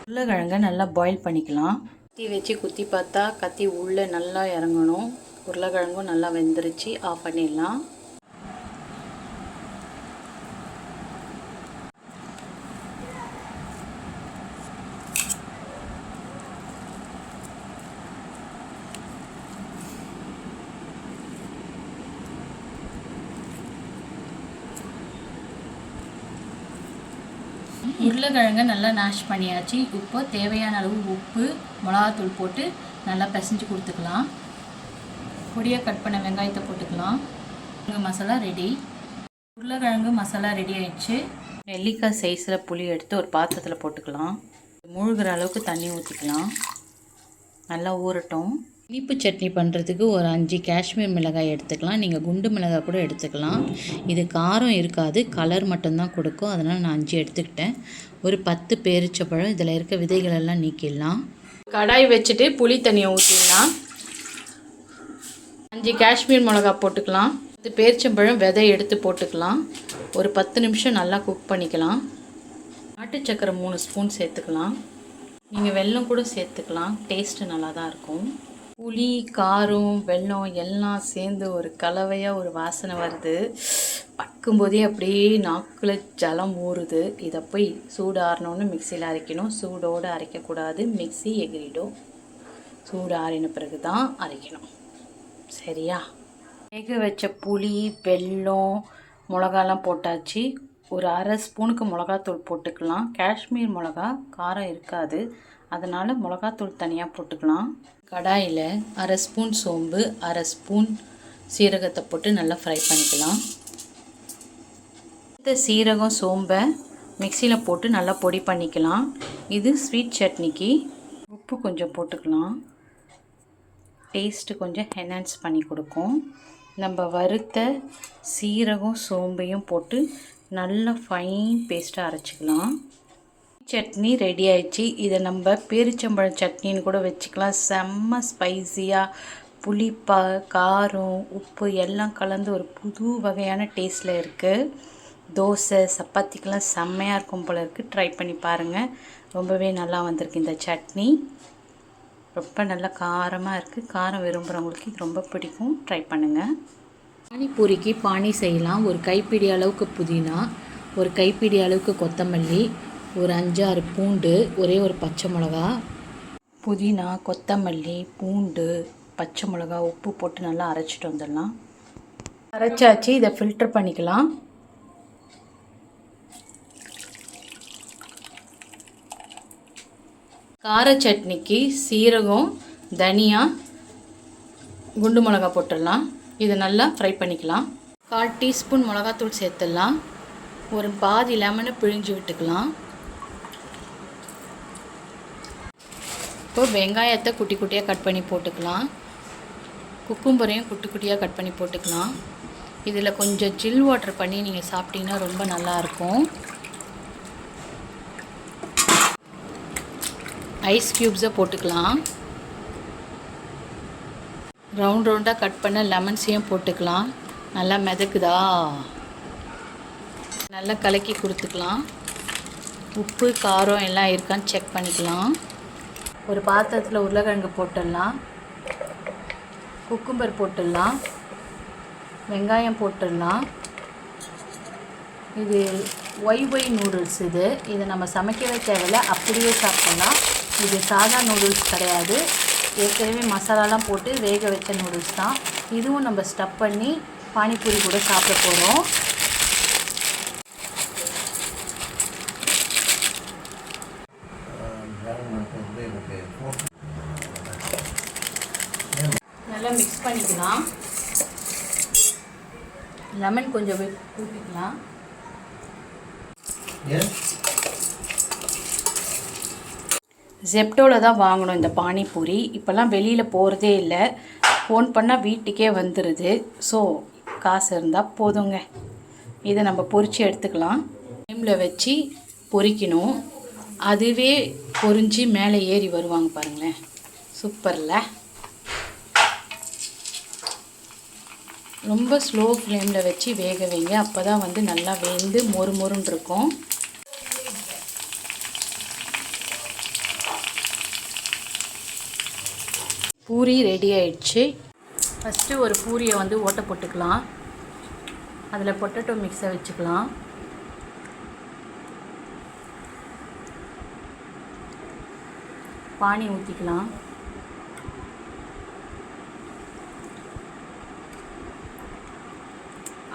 உருளைக்கிழங்கை நல்லா பாயில் பண்ணிக்கலாம். கத்தி வச்சு குத்தி பார்த்தா கத்தி உள்ளே நல்லா இறங்கணும். உருளைக்கிழங்கும் நல்லா வெந்துருச்சு. ஆஃப் பண்ணிடலாம். உருளைக்கிழங்கை நல்லா மேஷ் பண்ணியாச்சு. இப்போ தேவையான அளவு உப்பு, மிளகாத்தூள் போட்டு நல்லா பிசைஞ்சு கொடுத்துக்கலாம். பொடியாக கட் பண்ண வெங்காயத்தை போட்டுக்கலாம். மசாலா ரெடி. உருளைக்கிழங்கு மசாலா ரெடி ஆயிடுச்சு. நெல்லிக்காய் சைஸில் புளி எடுத்து ஒரு பாத்திரத்தில் போட்டுக்கலாம். மூழ்கிற அளவுக்கு தண்ணி ஊற்றிக்கலாம். நல்லா ஊறட்டும். இனிப்பு சட்னி பண்ணுறதுக்கு ஒரு 5 காஷ்மீர் மிளகாய் எடுத்துக்கலாம். நீங்கள் குண்டு மிளகாய் கூட எடுத்துக்கலாம். இது காரம் இருக்காது, கலர் மட்டும்தான் கொடுக்கும். அதனால் நான் 5 எடுத்துக்கிட்டேன். ஒரு 10 பேரிச்சப்பழம். இதில் இருக்க விதைகளெல்லாம் நீக்கிடலாம். கடாய் வச்சுட்டு புளி தண்ணியை ஊற்றிடலாம். 5 காஷ்மீர் மிளகாய் போட்டுக்கலாம். 10 பேரிச்சம்பழம் விதை எடுத்து போட்டுக்கலாம். ஒரு 10 நிமிஷம் நல்லா குக் பண்ணிக்கலாம். நாட்டு சக்கரை 3 ஸ்பூன் சேர்த்துக்கலாம். நீங்கள் வெல்லம் கூட சேர்த்துக்கலாம். டேஸ்ட்டு நல்லா தான் இருக்கும். புளி, காரம், வெல்லம் எல்லாம் சேர்ந்து ஒரு கலவையாக ஒரு வாசனை வருது. பார்க்கும்போதே அப்படியே நாக்கில் ஜலம் ஊறுது. இதை போய் சூடு ஆறினோன்னு மிக்சியில் அரைக்கணும். சூடோடு அரைக்கக்கூடாது, மிக்சி எகிரிடும். சூடு ஆறின பிறகு தான் அரைக்கணும். சரியா? வேக வச்ச புளி, வெல்லம், மிளகாலாம் போட்டாச்சு. ஒரு அரை ஸ்பூனுக்கு மிளகாத்தூள் போட்டுக்கலாம். காஷ்மீர் மிளகா காரம் இருக்காது, அதனால் மிளகாத்தூள் தனியாக போட்டுக்கலாம். கடாயில் அரை ஸ்பூன் சோம்பு, அரை ஸ்பூன் சீரகத்தை போட்டு நல்லா ஃப்ரை பண்ணிக்கலாம். இந்த சீரகம் சோம்பை மிக்சியில் போட்டு நல்லா பொடி பண்ணிக்கலாம். இது ஸ்வீட் சட்னிக்கு. உப்பு கொஞ்சம் போட்டுக்கலாம். டேஸ்ட்டு கொஞ்சம் என்ஹான்ஸ் பண்ணி கொடுக்கும். நம்ம வறுத்த சீரகம் சோம்பையும் போட்டு நல்லா ஃபைன் பேஸ்ட்டாக அரைச்சிக்கலாம். சட்னி ரெடி ஆயிடுச்சு. இதை நம்ம பேரிச்சம்பழம் சட்னின்னு கூட வச்சுக்கலாம். செம்ம ஸ்பைஸியாக புளிப்பா, காரம், உப்பு எல்லாம் கலந்து ஒரு புது வகையான டேஸ்ட்டில் இருக்குது. தோசை, சப்பாத்திக்கெலாம் செம்மையாக இருக்கும் போல இருக்குது. ட்ரை பண்ணி பாருங்கள். ரொம்பவே நல்லா வந்திருக்கு இந்த சட்னி. ரொம்ப நல்லா காரமாக இருக்குது. காரம் விரும்புகிறவங்களுக்கு இது ரொம்ப பிடிக்கும். ட்ரை பண்ணுங்கள். பானிபூரிக்கு பானி செய்யலாம். ஒரு கைப்பிடி அளவுக்கு புதினா, ஒரு கைப்பிடி அளவுக்கு கொத்தமல்லி, ஒரு 5-6 பூண்டு, ஒரே ஒரு பச்சை மிளகா. புதினா, கொத்தமல்லி, பூண்டு, பச்சை மிளகா, உப்பு போட்டு நல்லா அரைச்சிட்டு வந்துடலாம். அரைச்சாச்சு. இதை ஃபில்டர் பண்ணிக்கலாம். கார சட்னிக்கு சீரகம், தனியா, குண்டு மிளகா போட்டுடலாம். இதை நல்லா ஃப்ரை பண்ணிக்கலாம். 1/4 டீஸ்பூன் மிளகாத்தூள் சேர்த்துடலாம். ஒரு பாதி லெமனை பிழிஞ்சு விட்டுக்கலாம். இப்போ வெங்காயத்தை குட்டி குட்டியாக கட் பண்ணி போட்டுக்கலாம். குக்கும்பரையும் குட்டி குட்டியாக கட் பண்ணி போட்டுக்கலாம். இதில் கொஞ்சம் ஜில் வாட்டர் பண்ணி நீங்கள் சாப்பிட்டீங்கன்னா ரொம்ப நல்லாயிருக்கும். ஐஸ் க்யூப்ஸை போட்டுக்கலாம். ரவுண்ட் ரவுண்டாக கட் பண்ண லெமன்ஸையும் போட்டுக்கலாம். நல்லா மிதக்குதா? நல்லா கலக்கி கொடுத்துக்கலாம். உப்பு, காரம் எல்லாம் இருக்கான்னு செக் பண்ணிக்கலாம். ஒரு பாத்திரத்தில் உருளைக்கிழங்கு போட்டுடலாம். குக்கும்பர் போட்டுடலாம். வெங்காயம் போட்டுடலாம். இது ஒய் நூடுல்ஸ். இதை நம்ம சமைக்கவே தேவையில்லை, அப்படியே சாப்பிடலாம். இது சாதா நூடுல்ஸ் கிடையாது. ஏற்கனவே மசாலாலாம் போட்டு வேக வச்ச நூடுல்ஸ் தான். இதுவும் நம்ம ஸ்டஃப் பண்ணி பானிபூரி கூட சாப்பிட போகிறோம். நல்லா மிக்ஸ் பண்ணிக்கலாம். லெமன் கொஞ்சம் ஊற்றிக்கலாம். ஜெப்டோவில் தான் வாங்கணும் இந்த பானிபூரி. இப்போல்லாம் வெளியில் போகிறதே இல்லை. ஃபோன் பண்ணால் வீட்டுக்கே வந்துடுது. ஸோ காசு இருந்தால் போதுங்க. இதை நம்ம பொரித்து எடுத்துக்கலாம். ஃப்ளேமில் வச்சு பொரிக்கணும். அதுவே பொரிஞ்சு மேலே ஏறி வருவாங்க பாருங்களேன். சூப்பரில். ரொம்ப ஸ்லோ ஃப்ளேமில் வச்சு வேக வைங்க. அப்போ தான் வந்து நல்லா வெந்து மொறு மொறுன்னு இருக்கும். பூரி ரெடி ஆயிடுச்சு. ஃபஸ்ட்டு ஒரு பூரியை வந்து ஓட்டை போட்டுக்கலாம். அதில் பொட்டேட்டோ மிக்ஸை வச்சுக்கலாம். பானி ஊற்றிக்கலாம்.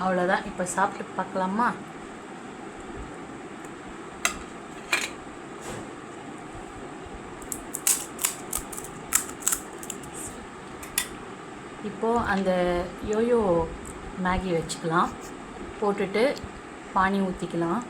அவ்வளோதான். இப்போ சாப்பிட்டு பார்க்கலாமா? இப்போது அந்த யோயோ மேகி வச்சுக்கலாம். போட்டுட்டு பானி ஊற்றிக்கலாம்.